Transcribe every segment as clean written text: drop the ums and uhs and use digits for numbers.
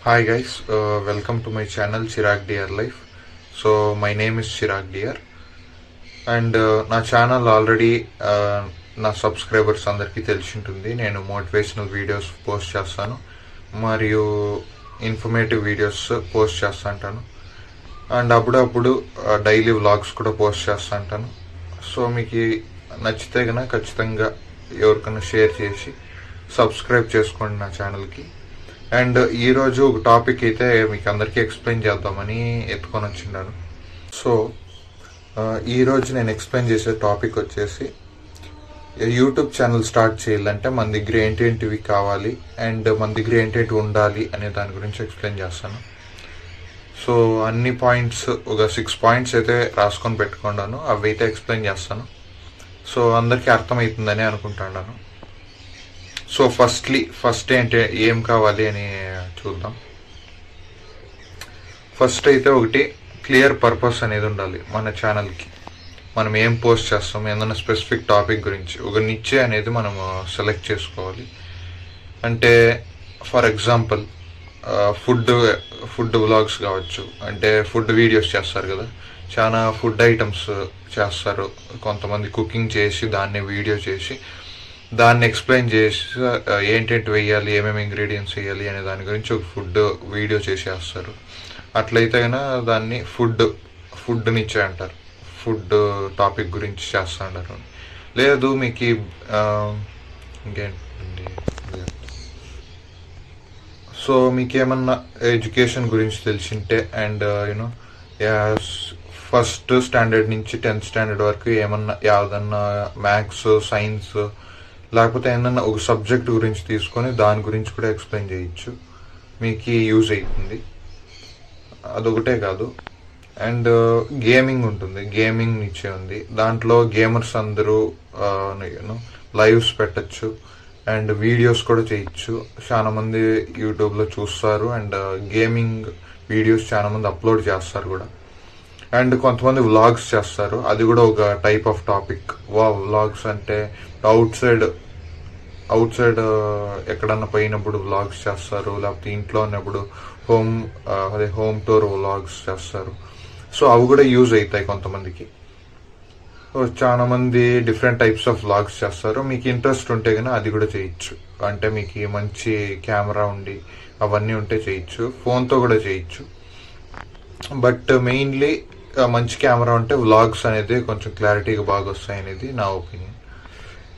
Hi guys, welcome to my channel Chirag Dear Life. So my name is Chirag Dear and నా channel already నా subscribers అందరికీ తెలిసి ఉంటుంది. నేను motivational videos post చేస్తాను మరియు ఇన్ఫర్మేటివ్ వీడియోస్ పోస్ట్ చేస్తూ ఉంటాను అండ్ అప్పుడప్పుడు డైలీ వ్లాగ్స్ కూడా పోస్ట్ చేస్తూ ఉంటాను. సో మీకు నచ్చితే కనుక ఖచ్చితంగా ఎవరికైనా షేర్ చేసి సబ్స్క్రైబ్ చేసుకోండి నా ఛానల్కి. అండ్ ఈరోజు ఒక టాపిక్ అయితే మీకు అందరికీ ఎక్స్ప్లెయిన్ చేద్దామని ఎత్తుకొని వచ్చిన్నాను. సో ఈరోజు నేను ఎక్స్ప్లెయిన్ చేసే టాపిక్ వచ్చేసి యూట్యూబ్ ఛానల్ స్టార్ట్ చేయాలంటే మన దగ్గర ఏంటేంటివి కావాలి అండ్ మన దగ్గర ఏంటేంటి ఉండాలి అనే దాని గురించి ఎక్స్ప్లెయిన్ చేస్తాను. సో అన్ని పాయింట్స్ ఒక 6 పాయింట్స్ అయితే రాసుకొని పెట్టుకున్నాను, అవి అయితే ఎక్స్ప్లెయిన్ చేస్తాను. సో అందరికీ అర్థమవుతుందని అనుకుంటున్నాను. సో ఫస్ట్ ఏంటి ఏం కావాలి అని చూద్దాం. ఫస్ట్ అయితే ఒకటి క్లియర్ పర్పస్ అనేది ఉండాలి మన ఛానల్కి. మనం ఏం పోస్ట్ చేస్తాం, ఏదైనా స్పెసిఫిక్ టాపిక్ గురించి ఒక నిచ్చే అనేది మనము సెలెక్ట్ చేసుకోవాలి. అంటే ఫర్ ఎగ్జాంపుల్ ఫుడ్ వ్లాగ్స్ కావచ్చు, అంటే ఫుడ్ వీడియోస్ చేస్తారు కదా, చాలా ఫుడ్ ఐటమ్స్ చేస్తారు. కొంతమంది కుకింగ్ చేసి దాన్ని వీడియో చేసి దాన్ని ఎక్స్ప్లెయిన్ చేసి ఏంటేంటి వేయాలి, ఏమేమి ఇంగ్రీడియంట్స్ వేయాలి అనే దాని గురించి ఒక ఫుడ్ వీడియో చేసేస్తారు. అట్లయితే కనుక దాన్ని ఫుడ్ నిచ్చే అంటారు. ఫుడ్ టాపిక్ గురించి చేస్తూ ఉంటారు. లేదు మీకు ఇంకేంటండి, సో మీకేమన్నా ఎడ్యుకేషన్ గురించి తెలిసింటే అండ్ యూనో ఫస్ట్ స్టాండర్డ్ నుంచి 10th స్టాండర్డ్ వరకు ఏదన్నా మ్యాథ్స్, సైన్స్ లేకపోతే ఏదన్నా ఒక సబ్జెక్ట్ గురించి తీసుకొని దాని గురించి కూడా ఎక్స్ప్లెయిన్ చేయొచ్చు, మీకు యూజ్ అవుతుంది. అదొకటే కాదు, అండ్ గేమింగ్ ఉంటుంది, గేమింగ్ నిచ్చే ఉంది. దాంట్లో గేమర్స్ అందరూ లైవ్స్ పెట్టచ్చు అండ్ వీడియోస్ కూడా చేయొచ్చు. చాలా మంది యూట్యూబ్లో చూస్తారు అండ్ గేమింగ్ వీడియోస్ చాలా మంది అప్లోడ్ చేస్తారు కూడా. అండ్ కొంతమంది వ్లాగ్స్ చేస్తారు, అది కూడా ఒక టైప్ ఆఫ్ టాపిక్. వ్లాగ్స్ అంటే అవుట్ సైడ్ ఎక్కడన్నా పోయినప్పుడు వ్లాగ్స్ చేస్తారు, లేకపోతే ఇంట్లో ఉన్నప్పుడు హోమ్ టూర్ వ్లాగ్స్ చేస్తారు. సో అవి కూడా యూజ్ అవుతాయి కొంతమందికి. చాలా మంది డిఫరెంట్ టైప్స్ ఆఫ్ వ్లాగ్స్ చేస్తారు. మీకు ఇంట్రెస్ట్ ఉంటే కనుక అది కూడా చేయొచ్చు. అంటే మీకు మంచి కెమెరా ఉండి అవన్నీ ఉంటే చేయొచ్చు, ఫోన్తో కూడా చేయొచ్చు. బట్ మెయిన్లీ మంచి కెమెరా ఉంటే వ్లాగ్స్ అనేది కొంచెం క్లారిటీగా బాగా వస్తాయి అనేది నా ఒపీనియన్.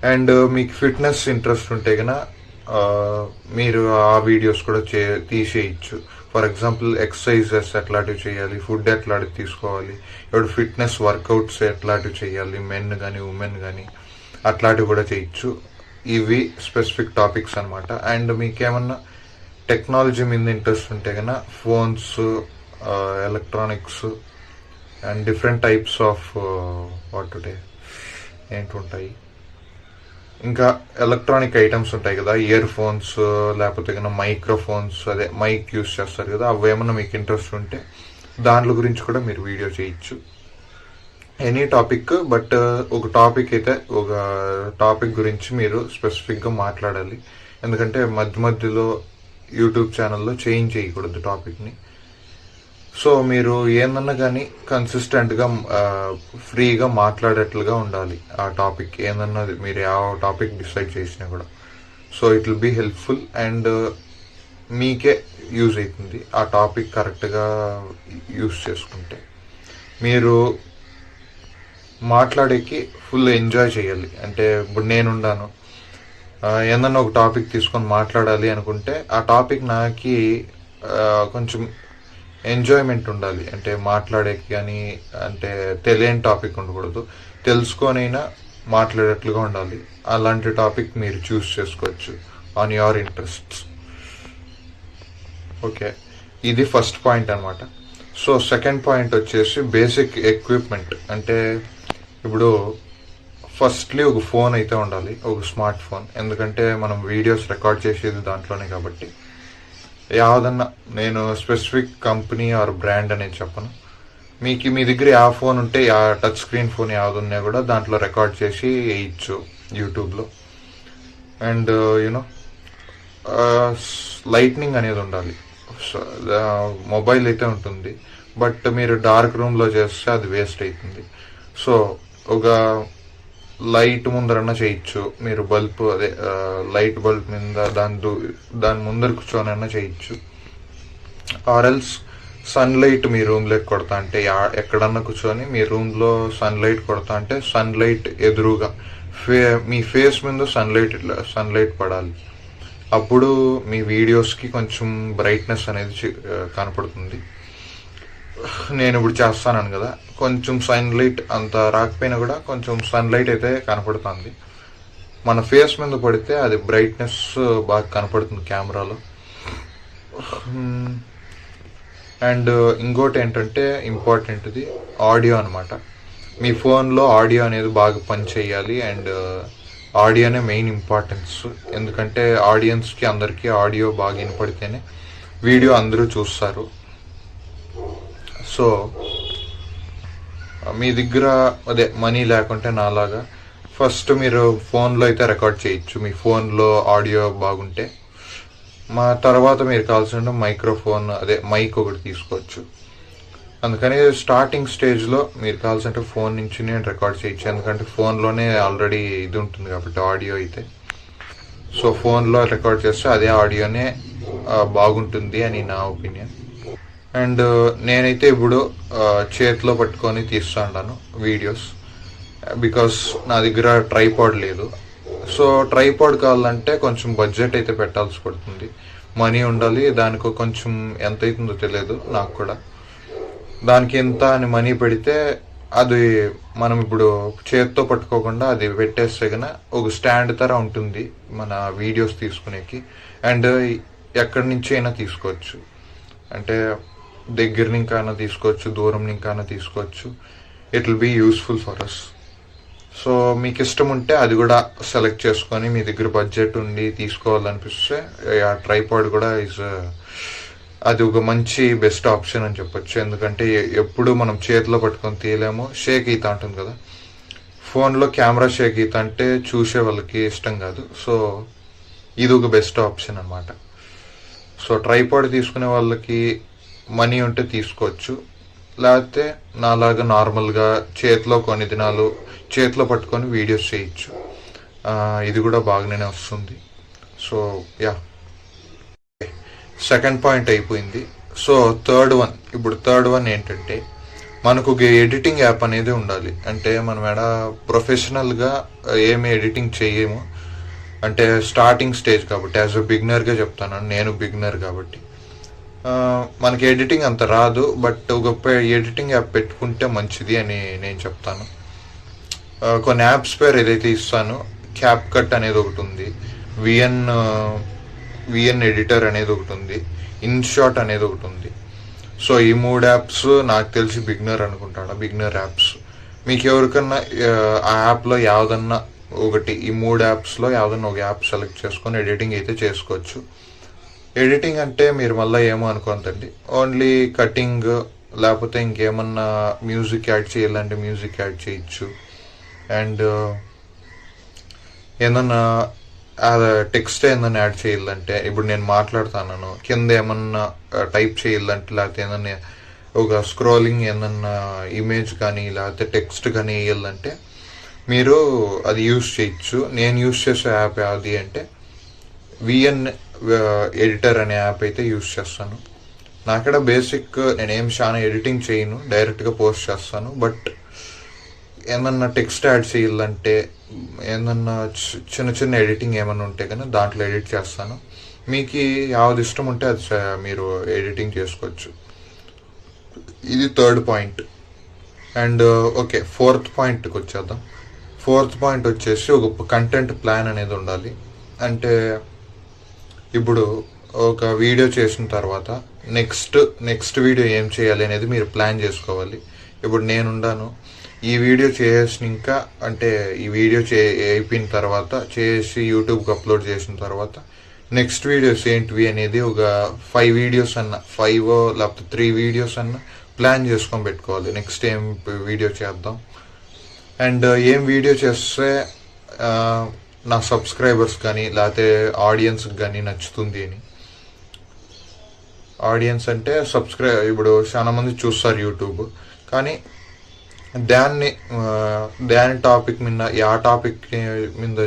అండ్ మీకు ఫిట్నెస్ ఇంట్రెస్ట్ ఉంటే కనుక మీరు ఆ వీడియోస్ కూడా తీసేయచ్చు. ఫర్ ఎగ్జాంపుల్ ఎక్సర్సైజెస్ ఎట్లాంటివి చేయాలి, ఫుడ్ ఎట్లాంటివి తీసుకోవాలి, ఇప్పుడు ఫిట్నెస్ వర్కౌట్స్ ఎట్లాంటివి చేయాలి, మెన్ కానీ ఉమెన్ కానీ అట్లాంటివి కూడా చేయొచ్చు. ఇవి స్పెసిఫిక్ టాపిక్స్ అనమాట. అండ్ మీకేమన్నా టెక్నాలజీ మీద ఇంట్రెస్ట్ ఉంటే కనుక phones, electronics and different types of ఏంటుంటాయి, ఇంకా ఎలక్ట్రానిక్ ఐటమ్స్ ఉంటాయి కదా, ఇయర్ ఫోన్స్ లేకపోతే కన్నా మైక్రోఫోన్స్, అదే మైక్ యూస్ చేస్తారు కదా, అవి ఏమన్నా మీకు ఇంట్రెస్ట్ ఉంటే దాంట్లో గురించి కూడా మీరు వీడియో చేయొచ్చు. ఎనీ టాపిక్, బట్ ఒక టాపిక్ గురించి మీరు స్పెసిఫిక్గా మాట్లాడాలి. ఎందుకంటే మధ్యలో యూట్యూబ్ ఛానల్లో చేంజ్ చేయకూడదు టాపిక్ని. సో మీరు ఏందన్నా కానీ కన్సిస్టెంట్గా ఫ్రీగా మాట్లాడేట్లుగా ఉండాలి ఆ టాపిక్. ఏందన్నా మీరు ఆ టాపిక్ డిసైడ్ చేసినా కూడా. So it will be helpful and మీకే యూజ్ అవుతుంది ఆ టాపిక్ కరెక్ట్గా యూజ్ చేసుకుంటే. మీరు మాట్లాడేకి ఫుల్ ఎంజాయ్ చేయాలి. అంటే ఇప్పుడు నేనున్నాను, ఏదన్నా ఒక టాపిక్ తీసుకొని మాట్లాడాలి అనుకుంటే ఆ టాపిక్ నాకు కొంచెం ఎంజాయ్మెంట్ ఉండాలి. అంటే మాట్లాడేకి కానీ అంటే తెలియని టాపిక్ ఉండకూడదు, తెలుసుకొనైనా మాట్లాడేట్లుగా ఉండాలి. అలాంటి టాపిక్ మీరు చూస్ చేసుకోవచ్చు ఆన్ యువర్ ఇంట్రెస్ట్స్. ఓకే, ఇది ఫస్ట్ పాయింట్ అనమాట. సో సెకండ్ పాయింట్ వచ్చేసి బేసిక్ ఎక్విప్మెంట్. అంటే ఇప్పుడు ఫస్ట్లీ ఒక ఫోన్ అయితే ఉండాలి, ఒక స్మార్ట్ ఫోన్. ఎందుకంటే మనం వీడియోస్ రికార్డ్ చేసేది దాంట్లోనే కాబట్టి. యాదన్నా నేను స్పెసిఫిక్ కంపెనీ ఆర్ బ్రాండ్ అనేది చెప్పను, మీ దగ్గర ఆ ఫోన్ ఉంటే ఆ టచ్ స్క్రీన్ ఫోన్ యావదున్నా కూడా దాంట్లో రికార్డ్ చేసి వేయచ్చు యూట్యూబ్లో. అండ్ యూనో లైట్నింగ్ అనేది ఉండాలి మొబైల్ అయితే ఉంటుంది, బట్ మీరు డార్క్ రూమ్లో చేస్తే అది వేస్ట్ అవుతుంది. సో ఒక లైట్ ముందరన్నా చేయొచ్చు, మీరు బల్బ్ అదే లైట్ బల్బ్ మీద దాని ముందర కూర్చొనన్నా చేయొచ్చు. ఆర్ఎల్స్ సన్లైట్ మీ రూమ్లోకి కొడతా అంటే ఎక్కడన్నా కూర్చొని మీ రూమ్లో సన్లైట్ కొడతా అంటే సన్లైట్ ఎదురుగా మీ ఫేస్ మీద సన్లైట్ పడాలి. అప్పుడు మీ వీడియోస్కి కొంచెం బ్రైట్నెస్ అనేది కనపడుతుంది. నేను ఇప్పుడు చేస్తాను కదా, కొంచెం సన్లైట్ అంత రాకపోయినా కూడా కొంచెం సన్లైట్ అయితే కనపడుతుంది. మన ఫేస్ మీద పడితే అది బ్రైట్నెస్ బాగా కనపడుతుంది కెమెరాలో. అండ్ ఇంకోటి ఏంటంటే ఇంపార్టెంట్ది ఆడియో అనమాట. మీ ఫోన్లో ఆడియో అనేది బాగా పనిచేయాలి. అండ్ ఆడియోనే మెయిన్ ఇంపార్టెన్స్, ఎందుకంటే ఆడియన్స్కి అందరికీ ఆడియో బాగా వినపడితేనే వీడియో అందరూ చూస్తారు. సో మీ దగ్గర అదే మనీ లేకుంటే నాలాగా ఫస్ట్ మీరు ఫోన్లో అయితే రికార్డ్ చేయొచ్చు, మీ ఫోన్లో ఆడియో బాగుంటే. మా తర్వాత మీరు కావాల్సిన మైక్రోఫోన్ అదే మైక్ ఒకటి తీసుకోవచ్చు. అందుకని స్టార్టింగ్ స్టేజ్లో మీరు కావాల్సింటే ఫోన్ నుంచి నేను రికార్డ్ చేయొచ్చు, ఎందుకంటే ఫోన్లోనే ఆల్రెడీ ఇది ఉంటుంది కాబట్టి ఆడియో అయితే. సో ఫోన్లో రికార్డ్ చేస్తే అదే ఆడియోనే బాగుంటుంది అని నా ఒపీనియన్. అండ్ నేనైతే ఇప్పుడు చేతిలో పట్టుకొని తీస్తాను వీడియోస్, బికాస్ నా దగ్గర ట్రైపాడ్ లేదు. సో ట్రైపాడ్ కావాలంటే కొంచెం బడ్జెట్ అయితే పెట్టాల్సి పడుతుంది, మనీ ఉండాలి. దానికి కొంచెం ఎంత అవుతుందో తెలియదు నాకు కూడా. దానికి ఎంత అని మనీ పెడితే అది మనం ఇప్పుడు చేతితో పట్టుకోకుండా అది పెట్టేస్తే కన్నా ఒక స్టాండ్ తర ఉంటుంది మన వీడియోస్ తీసుకునేకి. అండ్ ఎక్కడి నుంచి అయినా తీసుకోవచ్చు, అంటే దగ్గర నుంకైనా తీసుకోవచ్చు, దూరం నుంకైనా తీసుకోవచ్చు. It will be useful for us. సో మీకు ఇష్టం ఉంటే అది కూడా సెలెక్ట్ చేసుకొని, మీ దగ్గర బడ్జెట్ ఉండి తీసుకోవాలనిపిస్తే ఆ ట్రైపాడ్ కూడా అది ఒక మంచి బెస్ట్ ఆప్షన్ అని చెప్పొచ్చు. ఎందుకంటే ఎప్పుడు మనం చేతిలో పట్టుకొని తీయలేము, షేక్ అవుతా ఉంటుంది కదా. ఫోన్లో కెమెరా షేక్ అవుతా అంటే చూసే వాళ్ళకి ఇష్టం కాదు. సో ఇది ఒక బెస్ట్ ఆప్షన్ అనమాట. సో ట్రైపాడ్ తీసుకునే వాళ్ళకి మనీ ఉంటే తీసుకోవచ్చు, లేకపోతే నాలాగా నార్మల్గా చేతిలో కొన్ని దినాలు చేతిలో పట్టుకొని వీడియోస్ చేయొచ్చు. ఇది కూడా బాగానే వస్తుంది. సో యా, సెకండ్ పాయింట్ అయిపోయింది. సో థర్డ్ వన్ ఏంటంటే మనకు ఒక ఎడిటింగ్ యాప్ అనేది ఉండాలి. అంటే మనం ప్రొఫెషనల్గా ఏమి ఎడిటింగ్ చేయము, అంటే స్టార్టింగ్ స్టేజ్ కాబట్టి. యాజ్ అ బిగినర్గా చెప్తాను, నేను బిగినర్ కాబట్టి మనకి ఎడిటింగ్ అంత రాదు. బట్ ఒక ఎడిటింగ్ యాప్ పెట్టుకుంటే మంచిది అని నేను చెప్తాను. కొన్ని యాప్స్ పేరు ఏదైతే ఇస్తానో, క్యాప్ కట్ అనేది ఒకటి ఉంది, విఎన్ ఎడిటర్ అనేది ఒకటి ఉంది, ఇన్షాట్ అనేది ఒకటి ఉంది. సో ఈ 3 యాప్స్ నాకు తెలిసి బిగినర్ యాప్స్. మీకు ఎవరికన్నా ఆ యాప్లో యావదన్నా ఒకటి, ఈ 3 యాప్స్లో యావదన్నా ఒక యాప్ సెలెక్ట్ చేసుకొని ఎడిటింగ్ అయితే చేసుకోవచ్చు. ఎడిటింగ్ అంటే మీరు మళ్ళీ ఏమో అనుకోండి, ఓన్లీ కటింగ్, లేకపోతే ఇంకేమన్నా మ్యూజిక్ యాడ్ చేయాలంటే మ్యూజిక్ యాడ్ చేయొచ్చు. అండ్ ఏమన్నా టెక్స్ట్ ఏమన్నా యాడ్ చేయాలంటే, ఇప్పుడు నేను మాట్లాడుతున్నాను కింద ఏమన్నా టైప్ చేయాలంటే, లేకపోతే ఏమన్నా ఒక స్క్రోలింగ్ ఏమన్నా ఇమేజ్ కానీ లేకపోతే టెక్స్ట్ కానీ వేయాలంటే మీరు అది యూస్ చేయొచ్చు. నేను యూస్ చేసే యాప్ ఏది అంటే విఎన్ ఎడిటర్ అనే యాప్ అయితే యూస్ చేస్తాను. నాకడ బేసిక్ నేనేం చాలా ఎడిటింగ్ చేయను, డైరెక్ట్గా పోస్ట్ చేస్తాను. బట్ ఏమన్నా టెక్స్ట్ యాడ్ చేయాలంటే, ఏమన్నా చిన్న ఎడిటింగ్ ఏమన్నా ఉంటే కానీ దాంట్లో ఎడిట్ చేస్తాను. మీకు యావది ఇష్టం ఉంటే అది మీరు ఎడిటింగ్ చేసుకోవచ్చు. ఇది third point. And okay, fourth పాయింట్కి వచ్చేద్దాం. ఫోర్త్ పాయింట్ వచ్చేసి ఒక కంటెంట్ ప్లాన్ అనేది ఉండాలి. అంటే ఇప్పుడు ఒక వీడియో చేసిన తర్వాత నెక్స్ట్ వీడియో ఏం చేయాలి అనేది మీరు ప్లాన్ చేసుకోవాలి. ఇప్పుడు నేనుండాను, ఈ వీడియో చేసినాక, అంటే ఈ వీడియో అయిపోయిన తర్వాత చేసి యూట్యూబ్కి అప్లోడ్ చేసిన తర్వాత నెక్స్ట్ వీడియోస్ ఏంటివి అనేది ఒక 5 వీడియోస్ అన్న, 5 లేకపోతే 3 వీడియోస్ అన్న ప్లాన్ చేసుకొని పెట్టుకోవాలి. నెక్స్ట్ ఏం వీడియో చేద్దాం, అండ్ ఏం వీడియో చేస్తే నా సబ్స్క్రైబర్స్ కానీ లేకపోతే ఆడియన్స్కి కానీ నచ్చుతుంది అని. ఆడియన్స్ అంటే ఇప్పుడు చాలా మంది చూస్తారు యూట్యూబ్, కానీ దాని టాపిక్ మీద ఆ టాపిక్ మీద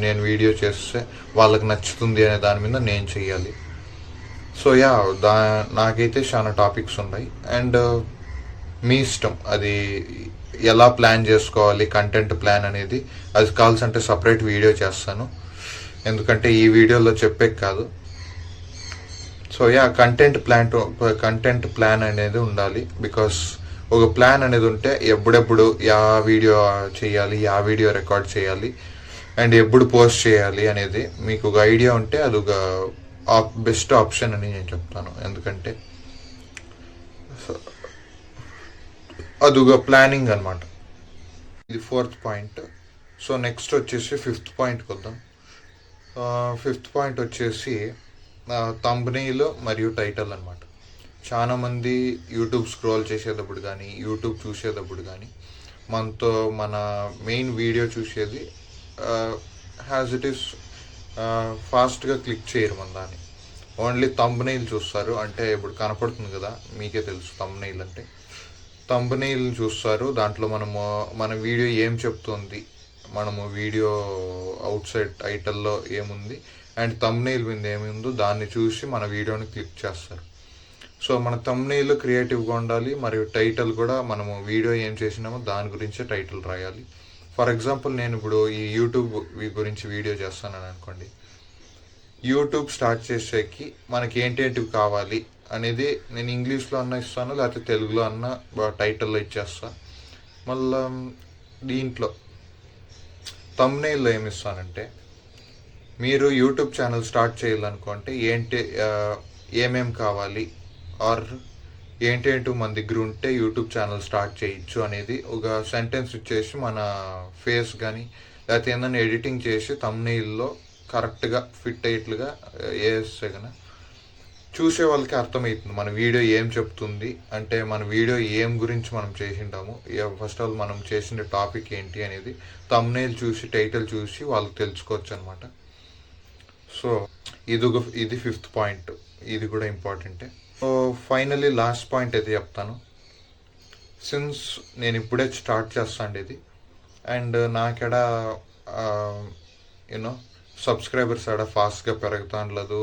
నేను వీడియో చేస్తే వాళ్ళకి నచ్చుతుంది అనే దాని మీద నేను చెయ్యాలి. సో నాకైతే చాలా టాపిక్స్ ఉన్నాయి. అండ్ మీ ఇష్టం అది ఎలా ప్లాన్ చేసుకోవాలి, కంటెంట్ ప్లాన్ అనేది. అది కావాల్సింటే సపరేట్ వీడియో చేస్తాను, ఎందుకంటే ఈ వీడియోలో చెప్పే కాదు. సో కంటెంట్ ప్లాన్ అనేది ఉండాలి. బికాస్ ఒక ప్లాన్ అనేది ఉంటే ఎప్పుడెప్పుడు వీడియో చేయాలి, వీడియో రికార్డ్ చేయాలి, అండ్ ఎప్పుడు పోస్ట్ చేయాలి అనేది మీకు ఒక ఐడియా ఉంటే అది ఒక బెస్ట్ ఆప్షన్ అని నేను చెప్తాను. ఎందుకంటే అదొక ప్లానింగ్ అనమాట. ఇది 4th పాయింట్. సో నెక్స్ట్ వచ్చేసి 5th పాయింట్కి వద్దాం. 5th పాయింట్ వచ్చేసి థంబ్నెయిల్ మరియు టైటిల్ అనమాట. చాలామంది యూట్యూబ్ స్క్రోల్ చేసేటప్పుడు కానీ, యూట్యూబ్ చూసేటప్పుడు కానీ మన మెయిన్ వీడియో చూసేది హ్యాజ్ ఇట్ ఈస్ ఫాస్ట్గా క్లిక్ చేయరు మన దాన్ని. ఓన్లీ థంబ్నెయిల్ చూస్తారు. అంటే ఇప్పుడు కనపడుతుంది కదా, మీకే తెలుసు థంబ్నెయిల్ అంటే. థంబ్నెయిల్ చూస్తారు, దాంట్లో మన వీడియో ఏం చెప్తుంది, మనము వీడియో అవుట్ సైడ్ టైటిల్లో ఏముంది అండ్ థంబ్నెయిల్ మీద ఏమి ఉందో దాన్ని చూసి మన వీడియోని క్లిక్ చేస్తారు. సో మన థంబ్నెయిల్ క్రియేటివ్గా ఉండాలి, మరియు టైటిల్ కూడా మనము వీడియో ఏం చేసినామో దాని గురించే టైటిల్ రాయాలి. ఫర్ ఎగ్జాంపుల్ నేను ఇప్పుడు ఈ యూట్యూబ్ గురించి వీడియో చేస్తానని అనుకోండి. యూట్యూబ్ స్టార్ట్ చేసేకి మనకి ఏంటేంటివి కావాలి అనేది నేను ఇంగ్లీష్లో అన్న ఇస్తాను, లేకపోతే తెలుగులో అన్న టైటిల్లో ఇచ్చేస్తాను. మళ్ళీ దీంట్లో థంబ్నెయిల్లో ఏమి ఇస్తానంటే, మీరు యూట్యూబ్ ఛానల్ స్టార్ట్ చేయాలనుకుంటే ఏమేం కావాలి ఆర్ ఏంటేంటి మన దగ్గర ఉంటే యూట్యూబ్ ఛానల్ స్టార్ట్ చేయొచ్చు అనేది ఒక సెంటెన్స్ ఇచ్చేసి మన ఫేస్ కానీ లేకపోతే ఏదైనా ఎడిటింగ్ చేసి థంబ్నెయిల్లో కరెక్ట్గా ఫిట్ అయ్యేట్లుగా వేస్తే కనుక చూసే వాళ్ళకి అర్థమవుతుంది మన వీడియో ఏం చెప్తుంది. అంటే మన వీడియో ఏం గురించి మనం చేసింటాము, ఫస్ట్ ఆఫ్ ఆల్ మనం చేసిన టాపిక్ ఏంటి అనేది థంబ్నెయిల్ చూసి, టైటిల్ చూసి వాళ్ళకి తెలుసుకోవచ్చు అనమాట. సో ఇది 5th పాయింట్. ఇది కూడా ఇంపార్టెంటే. సో ఫైనలీ లాస్ట్ పాయింట్ అయితే చెప్తాను. సిన్స్ నేను ఇప్పుడే స్టార్ట్ చేస్తాను ఇది, అండ్ నాకెడ సబ్స్క్రైబర్స్ ఆడ ఫాస్ట్గా పెరుగుతాండలేదు.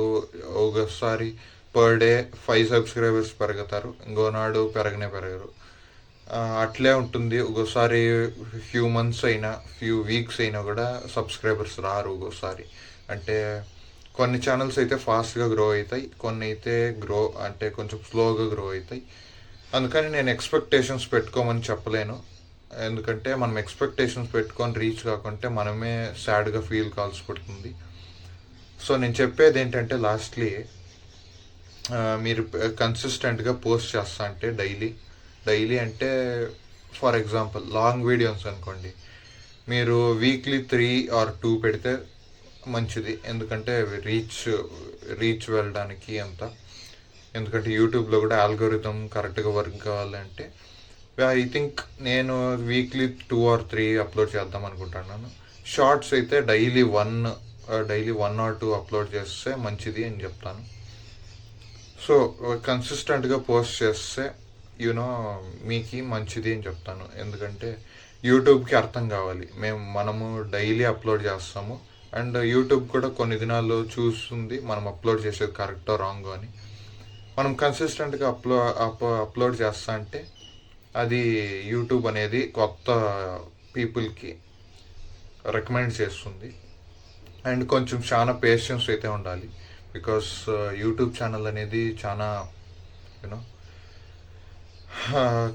ఒకసారి పర్ డే 5 సబ్స్క్రైబర్స్ పెరుగుతారు, ఇంకోనాడు పెరగరు. అట్లే ఉంటుంది. ఒకసారి ఫ్యూ మంత్స్ అయినా, ఫ్యూ వీక్స్ అయినా కూడా సబ్స్క్రైబర్స్ రారు ఒక్కోసారి. అంటే కొన్ని ఛానల్స్ అయితే ఫాస్ట్గా గ్రో అవుతాయి, కొన్ని అయితే కొంచెం స్లోగా గ్రో అవుతాయి. అందుకని నేను ఎక్స్పెక్టేషన్స్ పెట్టుకోమని చెప్పలేను. ఎందుకంటే మనం ఎక్స్పెక్టేషన్స్ పెట్టుకొని రీచ్ కాకుంటే మనమే సాడ్గా ఫీల్ కావాల్సి పడుతుంది. సో నేను చెప్పేది ఏంటంటే లాస్ట్లీ మీరు కన్సిస్టెంట్గా పోస్ట్ చేస్తా అంటే డైలీ అంటే ఫర్ ఎగ్జాంపుల్ లాంగ్ వీడియోస్ అనుకోండి, మీరు వీక్లీ 3 or 2 పెడితే మంచిది. ఎందుకంటే రీచ్ వెళ్ళడానికి అంతా. ఎందుకంటే యూట్యూబ్లో కూడా ఆల్గోరిథం కరెక్ట్గా వర్క్ కావాలంటే ఐ థింక్ నేను వీక్లీ 2 or 3 అప్లోడ్ చేద్దాం అనుకుంటున్నాను. షార్ట్స్ అయితే డైలీ 1 or 2 అప్లోడ్ చేస్తే మంచిది అని చెప్తాను. సో కన్సిస్టెంట్గా పోస్ట్ చేస్తే మీకు మంచిది అని చెప్తాను. ఎందుకంటే యూట్యూబ్కి అర్థం కావాలి మనము డైలీ అప్లోడ్ చేస్తాము, అండ్ యూట్యూబ్ కూడా కొన్ని దినాలు చూస్తుంది మనం అప్లోడ్ చేసేది కరెక్టో రాంగో అని. మనం కన్సిస్టెంట్గా అప్లోడ్ చేస్తా అంటే అది యూట్యూబ్ అనేది కొత్త పీపుల్కి రికమెండ్ చేస్తుంది. అండ్ కొంచెం చాలా పేషెన్స్ అయితే ఉండాలి. బికాస్ యూట్యూబ్ ఛానల్ అనేది చాలా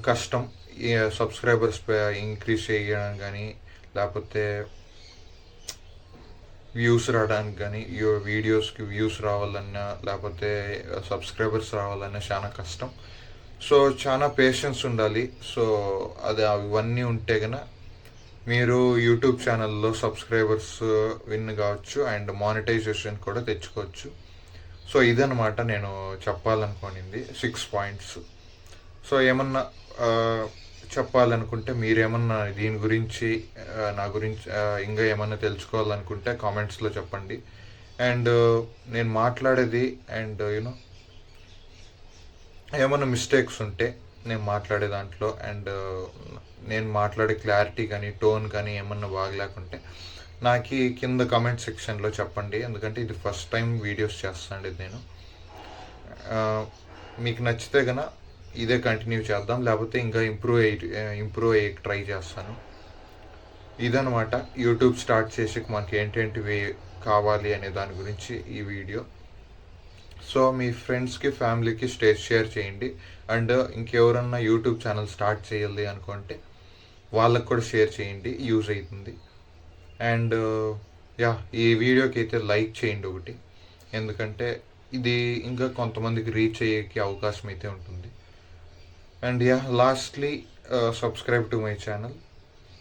కష్టం. సబ్స్క్రైబర్స్ ఇంక్రీజ్ చేయడానికి కానీ, లేకపోతే వ్యూస్ రావడానికి కానీ, వీడియోస్కి వ్యూస్ రావాలన్నా, లేకపోతే సబ్స్క్రైబర్స్ రావాలన్నా చాలా కష్టం. సో చాలా పేషెన్స్ ఉండాలి. సో ఇవన్నీ ఉంటే కనుక మీరు యూట్యూబ్ ఛానల్లో సబ్స్క్రైబర్స్ విన్ కావచ్చు అండ్ మానిటైజేషన్ కూడా తెచ్చుకోవచ్చు. సో ఇదన్నమాట నేను చెప్పాలనుకునింది 6 పాయింట్స్. సో ఏమన్నా చెప్పాలనుకుంటే మీరేమన్నా దీని గురించి నా గురించి ఇంకా ఏమన్నా తెలుసుకోవాలనుకుంటే కామెంట్స్లో చెప్పండి. అండ్ నేను మాట్లాడేది అండ్ ఏమైనా మిస్టేక్స్ ఉంటే నేను మాట్లాడే దాంట్లో అండ్ నేను మాట్లాడే క్లారిటీ కానీ టోన్ కానీ ఏమన్నా బాగలేకుంటే నాకు కింద కమెంట్ సెక్షన్లో చెప్పండి. ఎందుకంటే ఇది ఫస్ట్ టైం వీడియోస్ చేస్తాను నేను. మీకు నచ్చితే కనుక ఇదే కంటిన్యూ చేద్దాం, లేకపోతే ఇంకా ఇంప్రూవ్ అయ్యి ట్రై చేస్తాను. ఇదనమాట యూట్యూబ్ స్టార్ట్ చేసి మనకి ఏంటేంటివి కావాలి అనే దాని గురించి ఈ వీడియో. సో మీ ఫ్రెండ్స్కి ఫ్యామిలీకి షేర్ చేయండి. అండ్ ఇంకెవరన్నా యూట్యూబ్ ఛానల్ స్టార్ట్ చేయాలి అనుకుంటే వాళ్ళకు కూడా షేర్ చేయండి, యూజ్ అవుతుంది. అండ్ ఈ వీడియోకి అయితే లైక్ చేయండి ఒకటి, ఎందుకంటే ఇది ఇంకా కొంతమందికి రీచ్ అయ్యేకి అవకాశం అయితే ఉంటుంది. And lastly subscribe to my channel.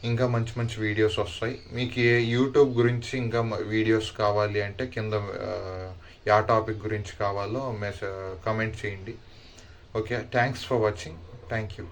ఇంకా మంచి మంచి వీడియోస్ వస్తాయి. మీకు ఏ యూట్యూబ్ గురించి ఇంకా వీడియోస్ కావాలి అంటే కింద యా టాపిక్ గురించి కావాలో కమెంట్ చేయండి. Okay, thanks for watching. Thank you.